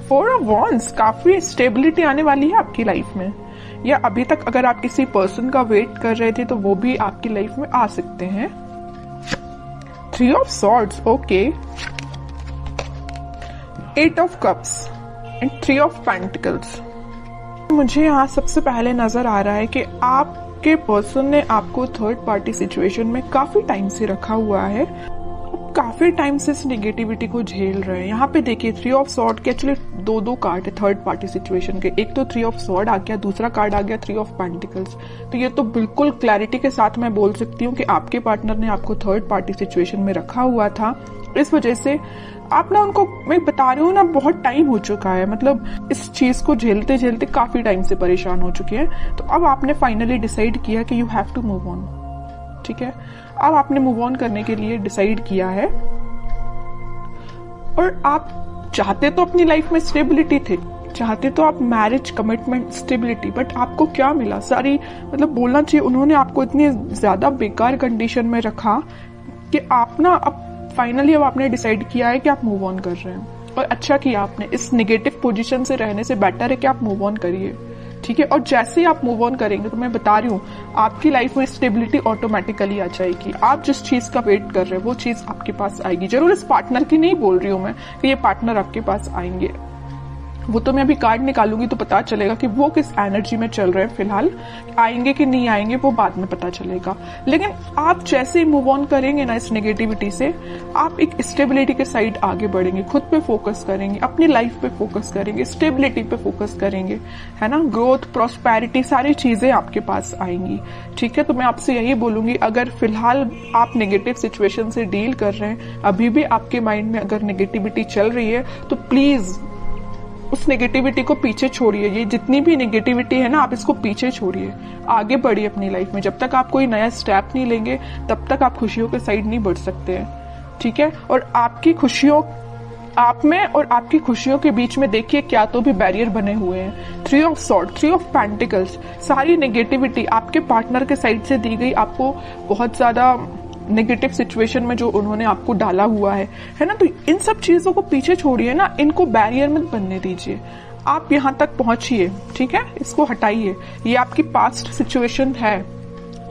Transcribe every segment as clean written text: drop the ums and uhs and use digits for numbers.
4 of wands, काफी stability आने वाली है आपकी लाइफ में, या अभी तक अगर आप किसी पर्सन का वेट कर रहे थे तो वो भी आपकी लाइफ में आ सकते हैं। 3 of swords, okay. 8 of cups and 3 of pentacles. मुझे यहाँ सबसे पहले नजर आ रहा है कि आपके पर्सन ने आपको थर्ड पार्टी सिचुएशन में काफी टाइम से रखा हुआ है, काफी टाइम से इस नेगेटिविटी को झेल रहे हैं। यहाँ पे देखिए 3 ऑफ सॉर्ड के एक्चुअली दो कार्ड है थर्ड पार्टी सिचुएशन के, एक तो 3 ऑफ सॉर्ड आ गया, दूसरा कार्ड आ गया 3 ऑफ पेंटिकल्स। तो ये तो बिल्कुल क्लैरिटी के साथ मैं बोल सकती हूँ कि आपके पार्टनर ने आपको थर्ड पार्टी सिचुएशन में रखा हुआ था। इस वजह से आप ना उनको, मैं बता रही हूँ ना, बहुत टाइम हो चुका है, मतलब इस चीज को झेलते झेलते काफी टाइम से परेशान हो चुके हैं। तो अब आपने फाइनली डिसाइड किया कि you have to move on, ठीक है। अब आपने मूव ऑन करने के लिए डिसाइड किया है, और आप चाहते तो अपनी लाइफ में स्टेबिलिटी थे, चाहते तो आप मैरिज, कमिटमेंट, स्टेबिलिटी, बट आपको क्या मिला? सारी, मतलब बोलना चाहिए उन्होंने आपको इतनी ज्यादा बेकार कंडीशन में रखा कि आप ना अब फाइनली अब आपने डिसाइड किया है कि आप मूव ऑन कर रहे हैं, और अच्छा किया आपने। इस नेगेटिव पोजीशन से रहने से बेटर है कि आप मूव ऑन करिए, ठीक है। और जैसे ही आप मूव ऑन करेंगे तो मैं बता रही हूँ आपकी लाइफ में स्टेबिलिटी ऑटोमेटिकली आ जाएगी। आप जिस चीज का वेट कर रहे हैं वो चीज आपके पास आएगी। जरूर इस पार्टनर की नहीं बोल रही हूँ मैं कि ये पार्टनर आपके पास आएंगे, वो तो मैं अभी कार्ड निकालूंगी तो पता चलेगा कि वो किस एनर्जी में चल रहे हैं फिलहाल, आएंगे कि नहीं आएंगे वो बाद में पता चलेगा। लेकिन आप जैसे ही मूव ऑन करेंगे ना इस नेगेटिविटी से, आप एक स्टेबिलिटी के साइड आगे बढ़ेंगे, खुद पे फोकस करेंगे, अपनी लाइफ पे फोकस करेंगे, स्टेबिलिटी पे फोकस करेंगे, है ना। ग्रोथ, प्रॉस्पेरिटी, सारी चीजें आपके पास आएंगी, ठीक है। तो मैं आपसे यही बोलूंगी, अगर फिलहाल आप नेगेटिव सिचुएशन से डील कर रहे हैं, अभी भी आपके माइंड में अगर नेगेटिविटी चल रही है, तो प्लीज उस नेगेटिविटी को पीछे छोड़िए। ये जितनी भी नेगेटिविटी है ना, आप इसको पीछे छोड़िए, आगे बढ़िए अपनी लाइफ में। जब तक आप कोई नया स्टेप नहीं लेंगे तब तक आप खुशियों के साइड नहीं बढ़ सकते हैं, ठीक है। और आपकी खुशियों, आप में और आपकी खुशियों के बीच में देखिए क्या तो भी बैरियर बने हुए हैं। 3 ऑफ सॉर्ड, 3 ऑफ पेंटिकल्स, सारी नेगेटिविटी आपके पार्टनर के साइड से दी गई, आपको बहुत ज्यादा नेगेटिव सिचुएशन में जो उन्होंने आपको डाला हुआ है ना। तो इन सब चीजों को पीछे छोड़िए ना, इनको बैरियर मत बनने दीजिए। आप यहाँ तक पहुंचिए, ठीक है, इसको हटाइए। ये आपकी पास्ट सिचुएशन है,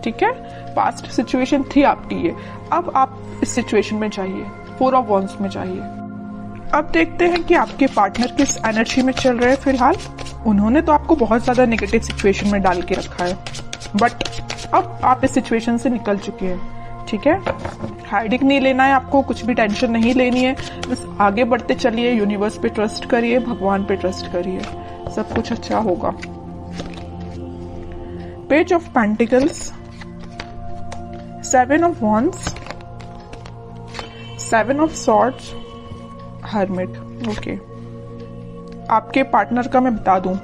ठीक है, पास्ट सिचुएशन थी आपकी ये। अब आप इस सिचुएशन में जाइए, 4 ऑफ वॉन्ड्स में जाइए। अब देखते हैं कि आपके पार्टनर किस एनर्जी में चल रहे हैं फिलहाल। उन्होंने तो आपको बहुत ज्यादा नेगेटिव सिचुएशन में डाल के रखा है, बट अब आप इस सिचुएशन से निकल चुके हैं, ठीक है। हाइडिंग नहीं लेना है आपको, कुछ भी टेंशन नहीं लेनी है, बस आगे बढ़ते चलिए, यूनिवर्स पे ट्रस्ट करिए, भगवान पे ट्रस्ट करिए, सब कुछ अच्छा होगा। Page of pentacles, 7 of wands, 7 of swords, hermit, okay. आपके पार्टनर का मैं बता दूं,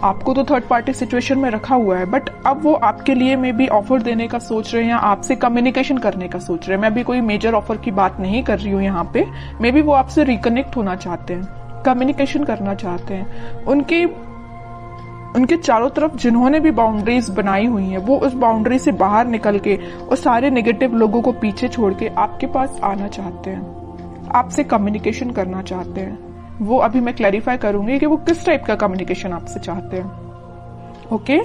आपको तो थर्ड पार्टी सिचुएशन में रखा हुआ है, बट अब वो आपके लिए मे बी ऑफर देने का सोच रहे हैं, आपसे कम्युनिकेशन करने का सोच रहे हैं। मैं अभी कोई मेजर ऑफर की बात नहीं कर रही हूँ यहाँ पे। मे बी वो आपसे रिकनेक्ट होना चाहते हैं, कम्युनिकेशन करना चाहते हैं। उनके चारों तरफ जिन्होंने भी बाउंड्रीज बनाई हुई हैं, वो उस बाउंड्री से बाहर निकल के और सारे नेगेटिव लोगों को पीछे छोड़ के आपके पास आना चाहते हैं, आपसे कम्युनिकेशन करना चाहते हैं। वो अभी मैं क्लैरिफाई करूंगी कि वो किस टाइप का कम्युनिकेशन आपसे चाहते हैं, ओके।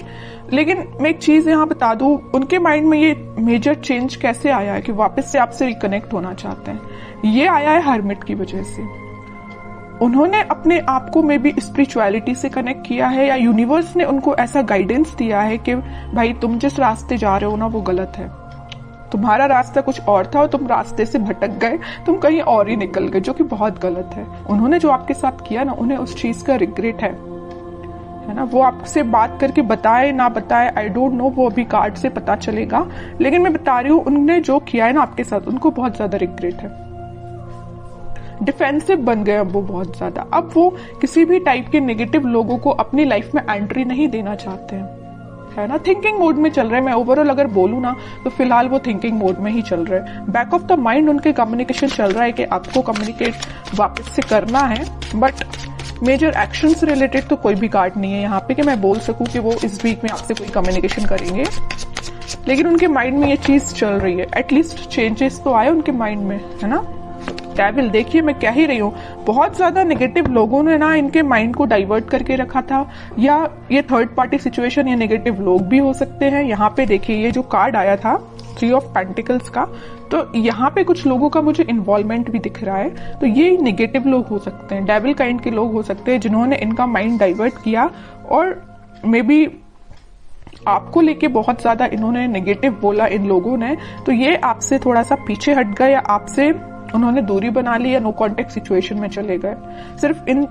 लेकिन मैं एक चीज यहाँ बता दूं, उनके माइंड में ये मेजर चेंज कैसे आया है कि वापस से आपसे रिकनेक्ट होना चाहते हैं। ये आया है हर्मिट की वजह से। उन्होंने अपने आप को मे बी स्पिरिचुअलिटी से कनेक्ट किया है, या यूनिवर्स ने उनको ऐसा गाइडेंस दिया है कि भाई तुम जिस रास्ते जा रहे हो ना वो गलत है, तुम्हारा रास्ता कुछ और था और तुम रास्ते से भटक गए, तुम कहीं और ही निकल गए, जो कि बहुत गलत है। उन्होंने जो आपके साथ किया ना, उन्हें उस चीज का रिग्रेट है ना। वो आपसे बात करके बताए ना बताए, आई डोंट नो, वो अभी कार्ड से पता चलेगा। लेकिन मैं बता रही हूँ, उन्होंने जो किया है ना आपके साथ, उनको बहुत ज्यादा रिग्रेट है। डिफेंसिव बन गए अब वो बहुत ज्यादा। अब वो किसी भी टाइप के नेगेटिव लोगों को अपनी लाइफ में एंट्री नहीं देना चाहते हैं, है ना। थिंकिंग मोड में चल रहे हैं। मैं ओवरऑल अगर बोलूं ना तो फिलहाल वो थिंकिंग मोड में ही चल रहे हैं। बैक ऑफ द माइंड उनके कम्युनिकेशन चल रहा है कि आपको कम्युनिकेट वापस से करना है, बट मेजर एक्शन से रिलेटेड तो कोई भी कार्ड नहीं है यहाँ पे कि मैं बोल सकूं कि वो इस वीक में आपसे कोई कम्युनिकेशन करेंगे। लेकिन उनके माइंड में ये चीज चल रही है, एटलीस्ट चेंजेस तो आए उनके माइंड में, है ना। डेविल, देखिए मैं कह ही रही हूँ, बहुत ज्यादा नेगेटिव लोगों ने ना इनके माइंड को डाइवर्ट करके रखा था, या ये थर्ड पार्टी सिचुएशन या नेगेटिव लोग भी हो सकते हैं। यहाँ पे देखिए ये जो कार्ड आया था 3 ऑफ पेंटिकल्स का, तो यहाँ पे कुछ लोगों का मुझे इन्वॉल्वमेंट भी दिख रहा है, तो ये नेगेटिव लोग हो सकते हैं, डेविल काइंड के लोग हो सकते हैं जिन्होंने इनका माइंड डाइवर्ट किया, और मे बी आपको लेके बहुत ज्यादा इन्होंने नेगेटिव बोला इन लोगों ने, तो ये आपसे थोड़ा सा पीछे हट गए, या आपसे उन्होंने दूरी बना ली, या नो कॉन्टेक्ट सिचुएशन में चले गए सिर्फ इन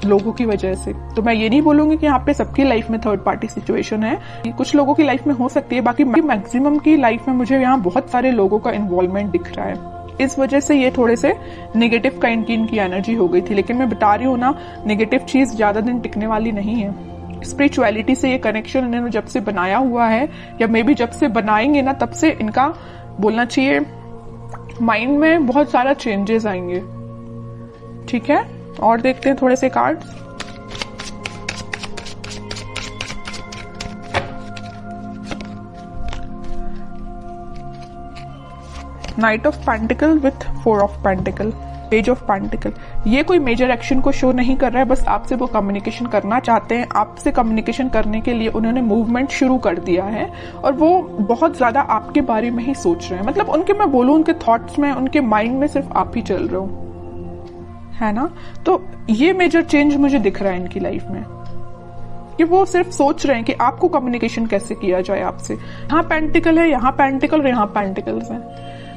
लोगों की वजह से। तो मैं ये नहीं बोलूंगी कि यहाँ पे सबकी लाइफ में थर्ड पार्टी सिचुएशन है, कुछ लोगों की लाइफ में हो सकती है, बाकी मैक्सिमम की लाइफ में मुझे यहाँ बहुत सारे लोगों का इन्वॉल्वमेंट दिख रहा है। इस वजह से ये थोड़े से नेगेटिव काइंड की इनकी एनर्जी हो गई थी, लेकिन मैं बता रही हूँ ना, नेगेटिव चीज ज्यादा दिन टिकने वाली नहीं है। स्पिरिचुअलिटी से ये कनेक्शन इन्होंने जब से बनाया हुआ है, या मे बी जब से बनाएंगे ना, तब से इनका बोलना चाहिए माइंड में बहुत सारा चेंजेस आएंगे। ठीक है, और देखते हैं थोड़े से cards. Night of pentacle with 4 of pentacle, page of pentacle. ये कोई मेजर एक्शन को शो नहीं कर रहा है, बस आपसे वो कम्युनिकेशन करना चाहते हैं। आपसे कम्युनिकेशन करने के लिए उन्होंने मूवमेंट शुरू कर दिया है, और वो बहुत ज्यादा आपके बारे में ही सोच रहे हैं। मतलब उनके, मैं बोलूं, उनके थॉट्स में, उनके माइंड में सिर्फ आप ही चल रहे हो, है ना। तो ये मेजर चेंज मुझे दिख रहा है इनकी लाइफ में, कि वो सिर्फ सोच रहे हैं कि आपको कम्युनिकेशन कैसे किया जाए आपसे। यहाँ पेंटिकल है, यहाँ पेंटिकल और यहाँ पेंटिकल्स हैं,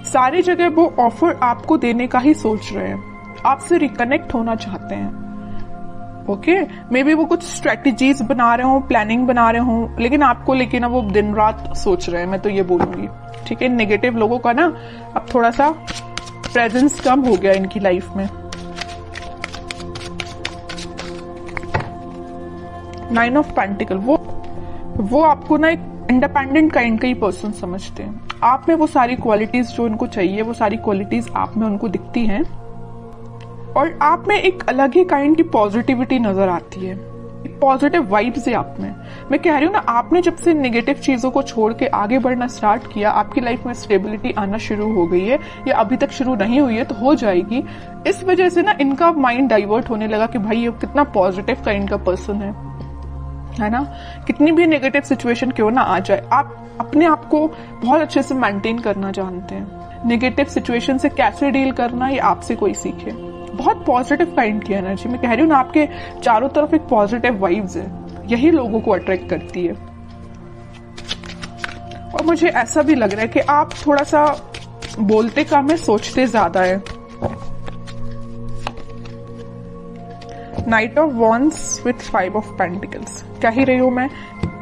सारी जगह वो ऑफर आपको देने का ही सोच रहे हैं, आपसे रिकनेक्ट होना चाहते हैं। ओके, मे बी वो कुछ स्ट्रेटेजीज बना रहे हो, प्लानिंग बना रहे हो, लेकिन आपको लेके ना वो दिन रात सोच रहे हैं, मैं तो ये बोलूंगी। ठीक है, नेगेटिव लोगों का ना अब थोड़ा सा प्रेजेंस कम हो गया इनकी लाइफ में। 9 ऑफ पेंटिकल, वो आपको ना एक इंडिपेंडेंट काइंड का ही पर्सन समझते हैं। आप में वो सारी क्वालिटीज जो उनको चाहिए, वो सारी क्वालिटीज आप में उनको दिखती हैं, और आप में एक अलग ही काइंड की पॉजिटिविटी नजर आती है, पॉजिटिव वाइब्स है आप में। मैं कह रही हूँ ना, आपने जब से नेगेटिव चीजों को छोड़ के आगे बढ़ना स्टार्ट किया, आपकी लाइफ में स्टेबिलिटी आना शुरू हो गई है, या अभी तक शुरू नहीं हुई है तो हो जाएगी। इस वजह से ना इनका माइंड डाइवर्ट होने लगा कि भाई ये कितना पॉजिटिव काइंड का पर्सन है ना। कितनी भी नेगेटिव सिचुएशन क्यों ना आ जाए, आप अपने आप को बहुत अच्छे से मेंटेन करना जानते हैं। नेगेटिव सिचुएशन से कैसे डील करना, ये आपसे कोई सीखे। बहुत पॉजिटिव काइंड की एनर्जी, मैं कह रही हूँ ना, आपके चारों तरफ एक पॉजिटिव वाइब्स है, यही लोगों को अट्रैक्ट करती है। और मुझे ऐसा भी लग रहा है कि आप थोड़ा सा बोलते कम है, सोचते ज्यादा है। Night of wands with 5 of pentacles, कह ही रही हूं मैं,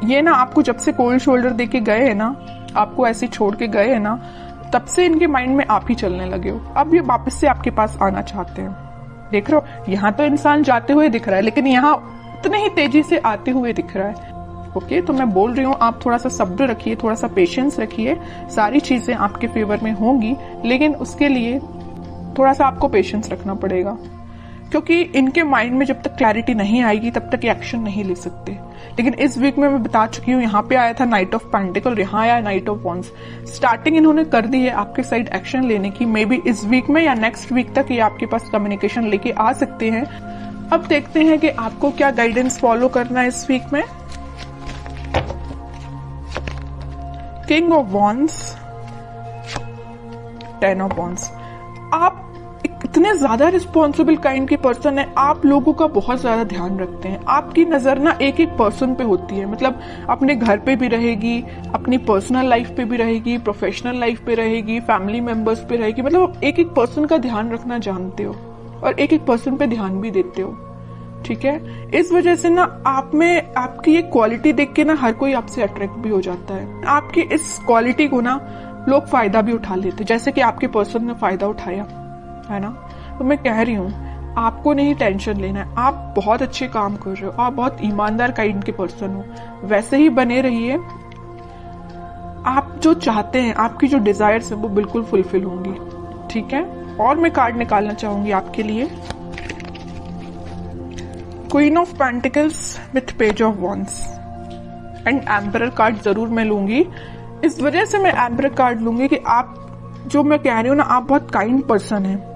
ये ना आपको जब से कोल्ड शोल्डर देके गए हैं ना, आपको ऐसे छोड़ के गए हैं ना, तब से इनके माइंड में आप ही चलने लगे हो। अब ये वापस से आपके पास आना चाहते हैं। देख रहे हो, यहाँ तो इंसान जाते हुए दिख रहा है, लेकिन यहाँ उतने ही तेजी से आते हुए दिख रहा है। ओके, तो मैं बोल रही हूँ, आप थोड़ा सा सब्र रखिए, थोड़ा सा पेशेंस रखिए, सारी चीजें आपके फेवर में होंगी, लेकिन उसके लिए थोड़ा सा आपको पेशेंस रखना पड़ेगा, क्योंकि इनके माइंड में जब तक क्लैरिटी नहीं आएगी तब तक एक्शन नहीं ले सकते। लेकिन इस वीक में मैं बता चुकी हूँ, यहाँ पे आया था नाइट ऑफ पेंटिकल, यहाँ आया नाइट ऑफ वॉन्ड्स। स्टार्टिंग इन्होंने कर दी है आपके साइड एक्शन लेने की, मे बी इस वीक में या नेक्स्ट वीक तक ये आपके पास कम्युनिकेशन लेके आ सकते हैं। अब देखते हैं कि आपको क्या गाइडेंस फॉलो करना है इस वीक में। King of wands, 10 of wands. आप इतने ज्यादा रिस्पॉन्सिबल काइंड के पर्सन है, आप लोगों का बहुत ज्यादा ध्यान रखते हैं। आपकी नजर ना एक एक पर्सन पे होती है, मतलब अपने घर पे भी रहेगी, अपनी पर्सनल लाइफ पे भी रहेगी, प्रोफेशनल लाइफ पे रहेगी, फैमिली मेंबर्स पे रहेगी। मतलब एक एक पर्सन का ध्यान रखना जानते हो, और एक एक पर्सन पे ध्यान भी देते हो। ठीक है, इस वजह से ना आप में आपकी ये क्वालिटी देख के ना हर कोई आपसे अट्रैक्ट भी हो जाता है। आपकी इस क्वालिटी को ना लोग फायदा भी उठा लेते, जैसे कि आपके पर्सन ने फायदा उठाया है ना। तो मैं कह रही हूँ, आपको नहीं टेंशन लेना है, आप बहुत अच्छे काम कर रहे हो, आप बहुत ईमानदार काइंड के पर्सन हो, वैसे ही बने रहिए। आप जो चाहते हैं, आपकी जो डिजायर्स है वो बिल्कुल फुलफिल होंगी। ठीक है, और मैं कार्ड निकालना चाहूंगी आपके लिए, queen of pentacles with page of wands and emperor card जरूर मैं लूंगी। इस वजह से मैं एम्परर कार्ड लूंगी कि आप, जो मैं कह रही हूँ ना, आप बहुत काइंड पर्सन है,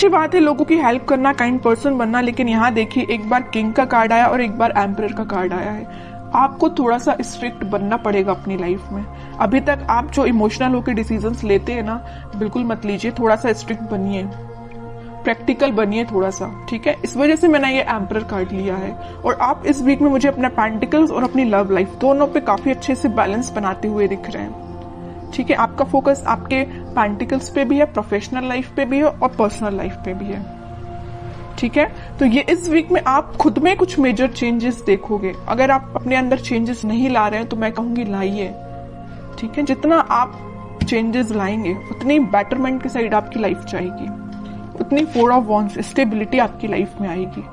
अच्छी बात है लोगों की हेल्प करना, काइंड पर्सन बनना, लेकिन यहाँ देखिए एक बार किंग का कार्ड आया और एक बार एम्परर का कार्ड आया है। आपको थोड़ा सा स्ट्रिक्ट बनना पड़ेगा अपनी लाइफ में। अभी तक आप जो इमोशनल होकर डिसीजंस लेते हैं ना, बिल्कुल मत लीजिए, थोड़ा सा स्ट्रिक्ट बनिए, प्रैक्टिकल बनिए थोड़ा सा, ठीक है। इस वजह से मैंने ये एम्परर कार्ड लिया है। और आप इस वीक में मुझे अपना पेंटिकल्स और अपनी लव लाइफ दोनों पे काफी अच्छे से बैलेंस बनाते हुए दिख रहे हैं, ठीक है। आपका फोकस आपके पेंटिकल्स पे भी है, प्रोफेशनल लाइफ पे भी है और पर्सनल लाइफ पे भी है, ठीक है। तो ये इस वीक में आप खुद में कुछ मेजर चेंजेस देखोगे। अगर आप अपने अंदर चेंजेस नहीं ला रहे हैं तो मैं कहूंगी लाइए, ठीक है। जितना आप चेंजेस लाएंगे उतनी बेटरमेंट की साइड आपकी लाइफ जाएगी, उतनी 4 ऑफ वॉन्ड्स स्टेबिलिटी आपकी लाइफ में आएगी।